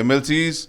MLCs,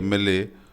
MLA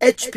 HP,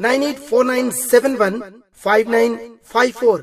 9849715954।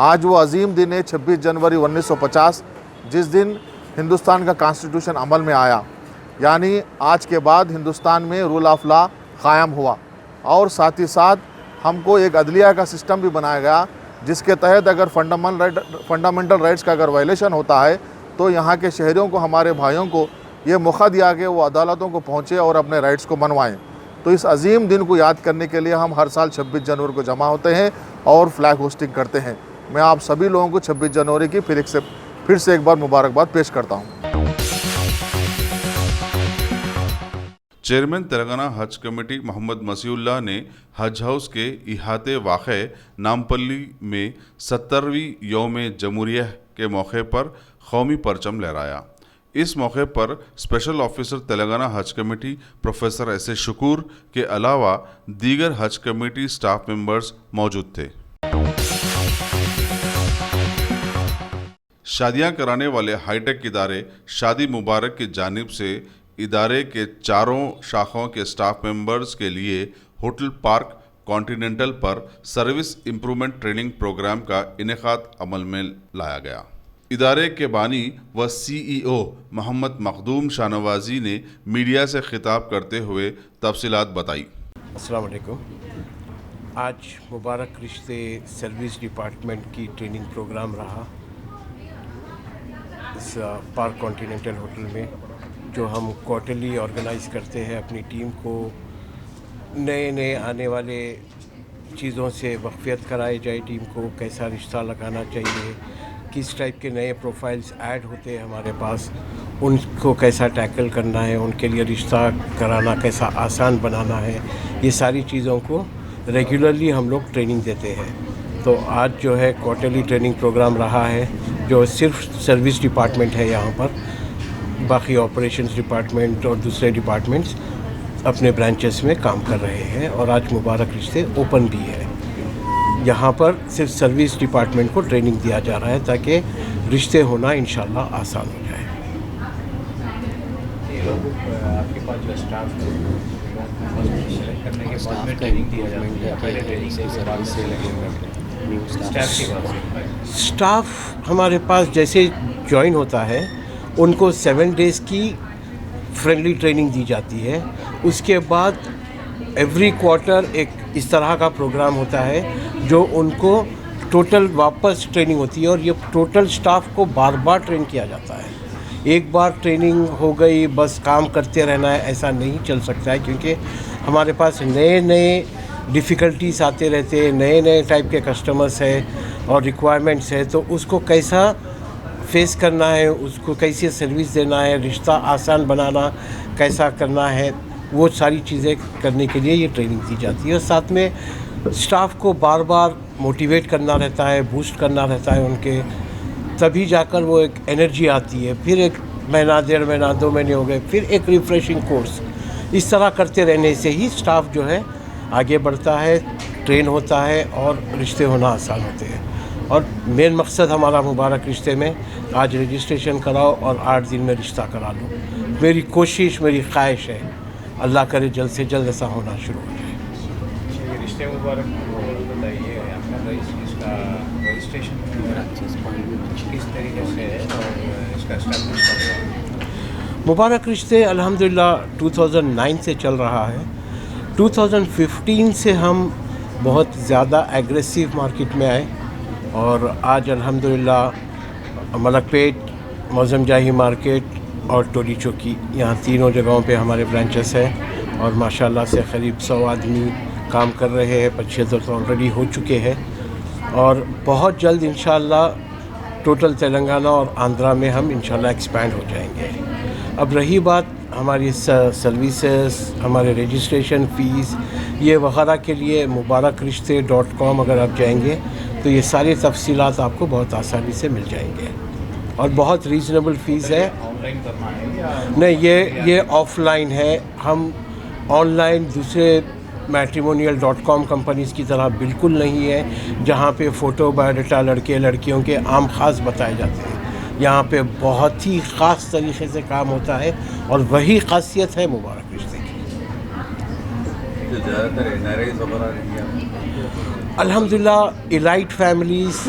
آج وہ عظیم دن ہے 26 جنوری 1950 جس دن ہندوستان کا کانسٹیٹیوشن عمل میں آیا، یعنی آج کے بعد ہندوستان میں رول آف لا قائم ہوا، اور ساتھ ہی ساتھ ہم کو ایک عدلیہ کا سسٹم بھی بنایا گیا جس کے تحت اگر فنڈامنٹل رائٹس کا اگر وائلیشن ہوتا ہے تو یہاں کے شہریوں کو، ہمارے بھائیوں کو یہ موقع دیا کہ وہ عدالتوں کو پہنچے اور اپنے رائٹس کو منوائیں۔ تو اس عظیم دن کو یاد کرنے کے لیے ہم ہر سال 26 جنوری کو جمع ہوتے ہیں اور فلیگ ہوسٹنگ کرتے ہیں۔ میں آپ سبھی لوگوں کو 26 جنوری کی پھر سے ایک بار مبارکباد پیش کرتا ہوں۔ چیئرمین تلنگانہ حج کمیٹی محمد مسیح اللہ نے حج ہاؤس کے احاطے واقع نامپلی میں 70ویں یوم جمہوریہ کے موقع پر قومی پرچم لہرایا۔ اس موقع پر special officer Telangana Hajj committee professor S A Shakoor کے علاوہ دیگر حج کمیٹی سٹاف ممبرز موجود تھے۔ شادیاں کرانے والے ہائی ٹیک ادارے شادی مبارک کی جانب سے ادارے کے چاروں شاخوں کے سٹاف ممبرز کے لیے ہوٹل پارک کانٹیننٹل پر سروس امپرومنٹ ٹریننگ پروگرام کا انعقاد عمل میں لایا گیا۔ ادارے کے بانی و سی ای او محمد مخدوم شاہ نوازی نے میڈیا سے خطاب کرتے ہوئے تفصیلات بتائی۔ السلام علیکم۔ آج مبارک رشتے سروس ڈپارٹمنٹ کی ٹریننگ پروگرام رہا اس پارک کانٹیننٹل ہوٹل میں، جو ہم کوارٹرلی آرگنائز کرتے ہیں اپنی ٹیم کو نئے آنے والے چیزوں سے واقفیت کرائی جائے، ٹیم کو کیسا رشتہ لگانا چاہیے، کس ٹائپ کے نئے پروفائلز ایڈ ہوتے ہیں ہمارے پاس، ان کو کیسا ٹیکل کرنا ہے، ان کے لیے رشتہ کرانا کیسا آسان بنانا ہے، یہ ساری چیزوں کو ریگولرلی ہم لوگ ٹریننگ دیتے ہیں۔ تو آج جو ہے کوارٹرلی ٹریننگ پروگرام رہا ہے، جو صرف سروس ڈپارٹمنٹ ہے یہاں پر، باقی آپریشنز ڈپارٹمنٹ اور دوسرے ڈپارٹمنٹس اپنے برانچز میں کام کر رہے ہیں، اور آج مبارک رشتے اوپن بھی ہے۔ یہاں پر صرف سروس ڈپارٹمنٹ کو ٹریننگ دیا جا رہا ہے تاکہ رشتے ہونا انشاءاللہ آسان ہو جائے۔ یہ لوگ آپ کے پاس جو اسٹاف سلیکٹ کرنے کے بعد میں ٹریننگ دیا جاتی ہے، پہلے ٹریننگ سے بعد سے اسٹاف کی بات ہے۔ اسٹاف ہمارے پاس جیسے جوائن ہوتا ہے ان کو 7 days کی فرینڈلی ٹریننگ دی جاتی ہے، اس کے بعد ایوری کوارٹر ایک اس طرح کا پروگرام ہوتا ہے جو ان کو ٹوٹل واپس ٹریننگ ہوتی ہے، اور یہ ٹوٹل اسٹاف کو بار بار ٹرین کیا جاتا ہے۔ ایک بار ٹریننگ ہو گئی بس کام کرتے رہنا ہے، ایسا نہیں چل سکتا ہے، کیونکہ ہمارے پاس نئے ڈیفیکلٹیز آتے رہتے ہیں، نئے ٹائپ کے کسٹمرس ہیں اور ریکوائرمنٹس ہے، تو اس کو کیسا فیس کرنا ہے، اس کو کیسے سروس دینا ہے، رشتہ آسان بنانا کیسا کرنا ہے، وہ ساری چیزیں کرنے کے لیے یہ ٹریننگ دی جاتی ہے۔ اور ساتھ میں اسٹاف کو بار بار موٹیویٹ کرنا رہتا ہے، بوسٹ کرنا رہتا ہے ان کے، تبھی جا کر وہ ایک انرجی آتی ہے۔ پھر 1 مہینہ 1.5 مہینہ 2 مہینے ہو گئے، پھر ایک ریفریشنگ کورس، اس طرح کرتے رہنے سے ہی اسٹاف جو ہے آگے بڑھتا ہے، ٹرین ہوتا ہے اور رشتے ہونا آسان ہوتے ہیں۔ اور مین مقصد ہمارا مبارک رشتے میں آج رجسٹریشن کراؤ اور 8 دن میں رشتہ کرا لو۔ میری کوشش، میری خواہش ہے، اللہ کرے جلد سے جلد ایسا ہونا شروع ہو جائے۔ یہ رشتے مبارک بتائیے، آپ کا اس کا رجسٹریشن کس طریقے سے ہے اور اس کا اسٹیبلش کب ہوا؟ مبارک رشتے الحمدللہ 2009 سے چل رہا ہے۔ 2015 سے ہم بہت زیادہ ایگریسو مارکیٹ میں آئے، اور آج الحمدللہ ملک پیٹ، معظم جاہی مارکیٹ اور ٹولی چوکی، یہاں تینوں جگہوں پہ ہمارے برانچز ہیں، اور ماشاءاللہ سے قریب 100 آدمی کام کر رہے ہیں، 75 تو آلریڈی ہو چکے ہیں، اور بہت جلد انشاءاللہ ٹوٹل تلنگانہ اور آندھرا میں ہم انشاءاللہ ایکسپینڈ ہو جائیں گے۔ اب رہی بات ہماری سروسز، ہمارے رجسٹریشن فیس یہ وغیرہ کے لیے mubarakrishtey.com اگر آپ جائیں گے تو یہ ساری تفصیلات آپ کو بہت آسانی سے مل جائیں گے، اور بہت ریزنیبل فیس ہے۔ آن لائن کرنا ہے یا نہیں، یہ آف لائن ہے۔ ہم آن لائن دوسرے matrimonial.com کمپنیز کی طرح بالکل نہیں ہے، جہاں پہ فوٹو بایو ڈاٹا لڑکے لڑکیوں کے عام خاص بتائے جاتے ہیں۔ یہاں پہ بہت ہی خاص طریقے سے کام ہوتا ہے، اور وہی خاصیت ہے مبارک رشتے کی۔ زیادہ تر NRIs وغیرہ الحمدللہ elite families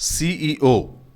CEO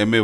MA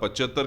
75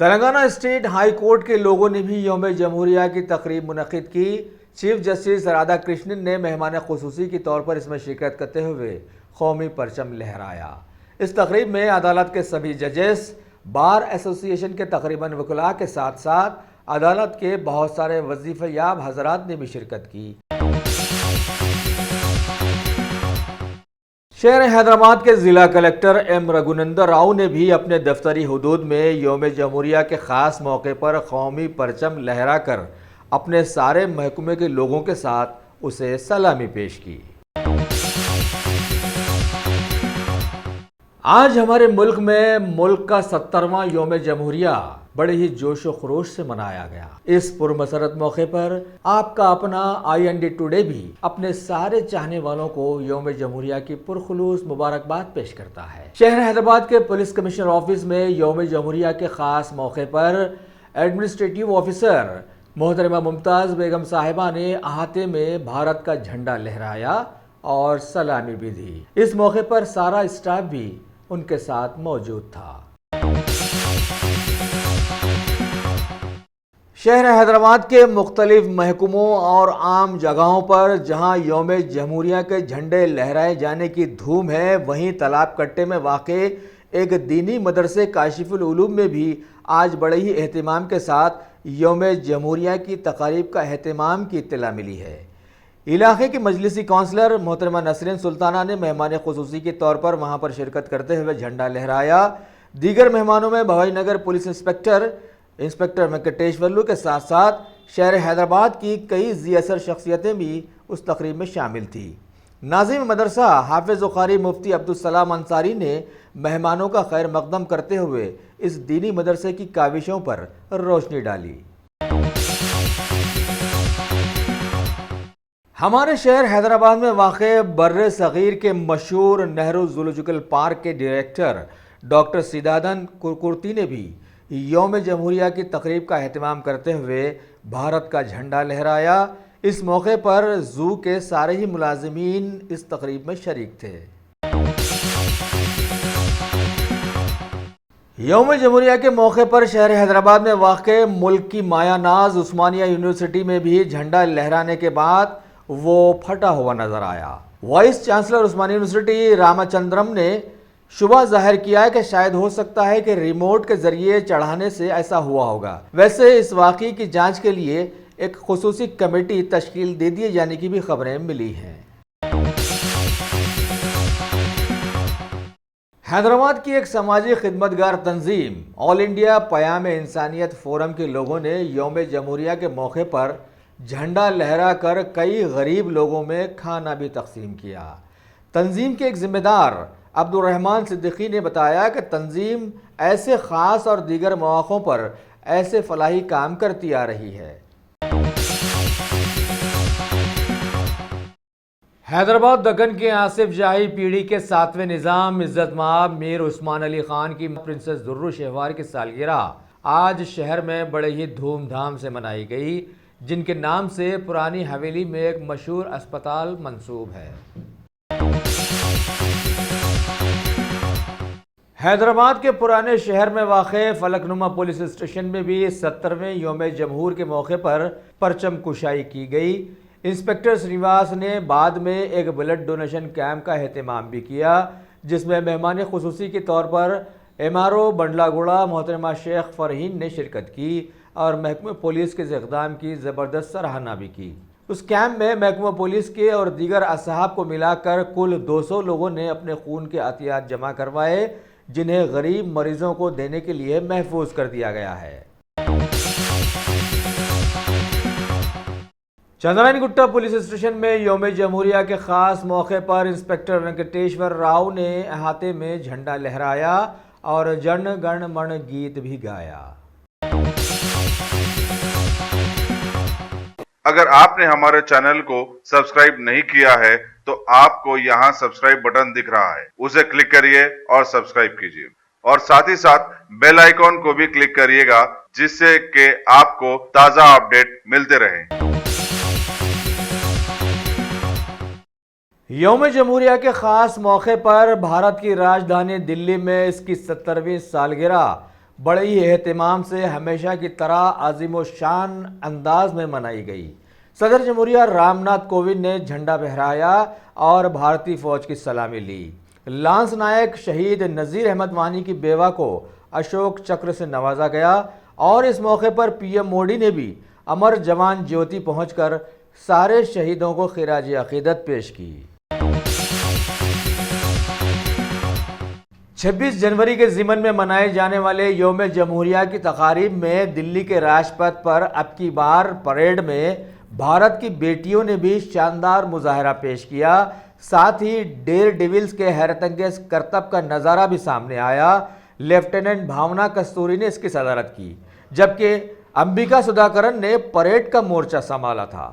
Telangana state high court کے لوگوں نے بھی یوم جمہوریہ کی تقریب منعقد کی. چیف جسٹس رادھا کرشنن نے مہمان خصوصی کے طور پر اس میں شرکت کرتے ہوئے قومی پرچم لہرایا. اس تقریب میں عدالت کے سبھی ججز، بار ایسوسی ایشن کے تقریباً وکلاء کے ساتھ ساتھ عدالت کے بہت سارے وظیفہ یاب حضرات نے بھی شرکت کی. شہر حیدرآباد کے ضلع کلکٹر ایم رگھونندر راؤ نے بھی اپنے دفتری حدود میں یوم جمہوریہ کے خاص موقع پر قومی پرچم لہرا کر اپنے سارے محکمے کے لوگوں کے ساتھ اسے سلامی پیش کی. آج ہمارے ملک میں ملک کا 70واں یوم جمہوریہ بڑے ہی جوش و خروش سے منایا گیا. اس پرمسرت موقع پر آپ کا اپنا IND ٹوڈے بھی اپنے سارے چاہنے والوں کو یوم جمہوریہ کی پرخلوص مبارکباد پیش کرتا ہے. شہر حیدرآباد کے پولیس کمشنر آفس میں یوم جمہوریہ کے خاص موقع پر ایڈمنسٹریٹو آفیسر محترمہ ممتاز بیگم صاحبہ نے احاطے میں بھارت کا جھنڈا لہرایا اور سلامی بھی دی. اس موقع پر سارا اسٹاف بھی ان کے ساتھ موجود تھا. شہر حیدرآباد کے مختلف محکموں اور عام جگہوں پر جہاں یوم جمہوریہ کے جھنڈے لہرائے جانے کی دھوم ہے، وہیں تالاب کٹے میں واقع ایک دینی مدرسے کاشف العلوم میں بھی آج بڑے ہی اہتمام کے ساتھ یوم جمہوریہ کی تقاریب کا اہتمام کی اطلاع ملی ہے. علاقے کی مجلسی کونسلر محترمہ نسرین سلطانہ نے مہمان خصوصی کے طور پر وہاں پر شرکت کرتے ہوئے جھنڈا لہرایا. دیگر مہمانوں میں بھوائی نگر پولیس انسپکٹر وینکٹیشورلو کے ساتھ ساتھ شہر حیدرآباد کی کئی ذی اثر شخصیتیں بھی اس تقریب میں شامل تھیں. ناظم مدرسہ حافظ وقاری مفتی عبدالسلام انصاری نے مہمانوں کا خیر مقدم کرتے ہوئے اس دینی مدرسے کی کاوشوں پر روشنی ڈالی. ہمارے شہر حیدرآباد میں واقع بر صغیر کے مشہور نہرو زولوجیکل پارک کے ڈائریکٹر ڈاکٹر سدھادن کورکورتی نے بھی یوم جمہوریہ کی تقریب کا اہتمام کرتے ہوئے بھارت کا جھنڈا لہرایا. اس موقع پر زو کے سارے ہی ملازمین اس تقریب میں شریک تھے. یوم جمہوریہ کے موقع پر شہر حیدرآباد میں واقع ملک کی مایا ناز عثمانیہ یونیورسٹی میں بھی جھنڈا لہرانے کے بعد وہ پھٹا ہوا نظر آیا. وائس چانسلر عثمانیہ یونیورسٹی رامچندرم نے شبہ ظاہر کیا ہے کہ شاید ہو سکتا ہے کہ ریموٹ کے ذریعے چڑھانے سے ایسا ہوا ہوگا. ویسے اس واقعے کی جانچ کے لیے ایک خصوصی کمیٹی تشکیل دے دیے جانے کی بھی خبریں ملی ہیں. حیدرآباد کی ایک سماجی خدمتگار تنظیم آل انڈیا پیام انسانیت فورم کے لوگوں نے یوم جمہوریہ کے موقع پر جھنڈا لہرا کر کئی غریب لوگوں میں کھانا بھی تقسیم کیا. تنظیم کے ایک ذمہ دار عبد الرحمن صدیقی نے بتایا کہ تنظیم ایسے خاص اور دیگر مواقعوں پر ایسے فلاحی کام کرتی آ رہی ہے. حیدرآباد دکن کے آصف جاہی پیڑھی کے 7ویں نظام عزت مآب میر عثمان علی خان کی پرنسس درو شہوار کی سالگرہ آج شہر میں بڑے ہی دھوم دھام سے منائی گئی، جن کے نام سے پرانی حویلی میں ایک مشہور اسپتال منسوب ہے. حیدرآباد کے پرانے شہر میں واقع فلک نما پولیس اسٹیشن میں بھی 70ویں یوم جمہور کے موقع پر پرچم کشائی کی گئی. انسپکٹر سرینواس نے بعد میں ایک بلڈ ڈونیشن کیمپ کا اہتمام بھی کیا، جس میں مہمان خصوصی کے طور پر MRO بنڈلا گوڑا محترمہ شیخ فرحین نے شرکت کی اور محکمہ پولیس کے اقدام کی زبردست سراہنا بھی کی. اس کیمپ میں محکمہ پولیس کے اور دیگر اصحاب کو ملا کر کل 200 لوگوں نے اپنے خون کے عطیات جمع کروائے، جنہیں غریب مریضوں کو دینے کے لیے محفوظ کر دیا گیا ہے. چندرانی گٹا پولیس اسٹیشن میں یوم جمہوریہ کے خاص موقع پر انسپکٹر وینکٹیشور راؤ نے احاطے میں جھنڈا لہرایا اور جن گن من گیت بھی گایا. اگر آپ نے ہمارے چینل کو سبسکرائب نہیں کیا ہے تو آپ کو یہاں سبسکرائب بٹن دکھ رہا ہے، اسے کلک کریے اور سبسکرائب کیجیے، اور ساتھ ہی ساتھ بیل آئیکن کو بھی کلک کریے گا، جس سے کہ آپ کو تازہ اپڈیٹ ملتے رہیں. یوم جمہوریہ کے خاص موقع پر بھارت کی راجدھانی دلی میں اس کی 70ویں سالگرہ بڑے ہی اہتمام سے ہمیشہ کی طرح عظیم و شان انداز میں منائی گئی۔ صدر جمہوریہ رام ناتھ کووند نے جھنڈا بہرایا اور بھارتی فوج کی سلامی لی۔ لانس نائک شہید نذیر احمد وانی کی بیوہ کو اشوک چکر سے نوازا گیا اور اس موقع پر پی ایم مودی نے بھی امر جوان جیوتی پہنچ کر سارے شہیدوں کو خراج عقیدت پیش کی۔ 26 جنوری کے ضمن میں منائے جانے والے یوم جمہوریہ کی تقاریب میں دلی کے راج پتھ پر اب کی بار پریڈ میں بھارت کی بیٹیوں نے بھی شاندار مظاہرہ پیش کیا۔ ساتھ ہی ڈیئر ڈیولز کے حیرت انگیز کرتب کا نظارہ بھی سامنے آیا۔ لیفٹیننٹ بھاونا کستوری نے اس کی صدارت کی، جبکہ امبیکا سدھاکرن نے پریڈ کا مورچہ سنبھالا تھا۔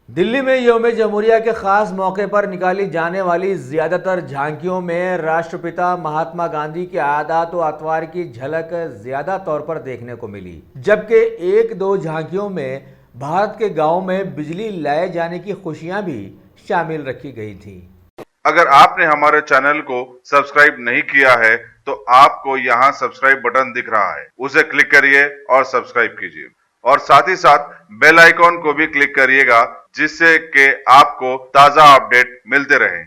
دلی میں یوم جمہوریہ کے خاص موقع پر نکالی جانے والی زیادہ تر جھانکیوں میں راشٹرپتا مہاتما گاندھی کے عادات و اطوار کی جھلک زیادہ طور پر دیکھنے کو ملی، جبکہ ایک دو جھانکیوں میں بھارت کے گاؤں میں بجلی لائے جانے کی خوشیاں بھی شامل رکھی گئی تھیں۔ اگر آپ نے ہمارے چینل کو سبسکرائب نہیں کیا ہے تو آپ کو یہاں سبسکرائب بٹن دکھ رہا ہے، اسے کلک کریے اور سبسکرائب کیجیے، اور ساتھ ہی ساتھ بیل آئیکن کو بھی کلک کریے گا، جس سے کہ آپ کو تازہ اپڈیٹ ملتے رہیں۔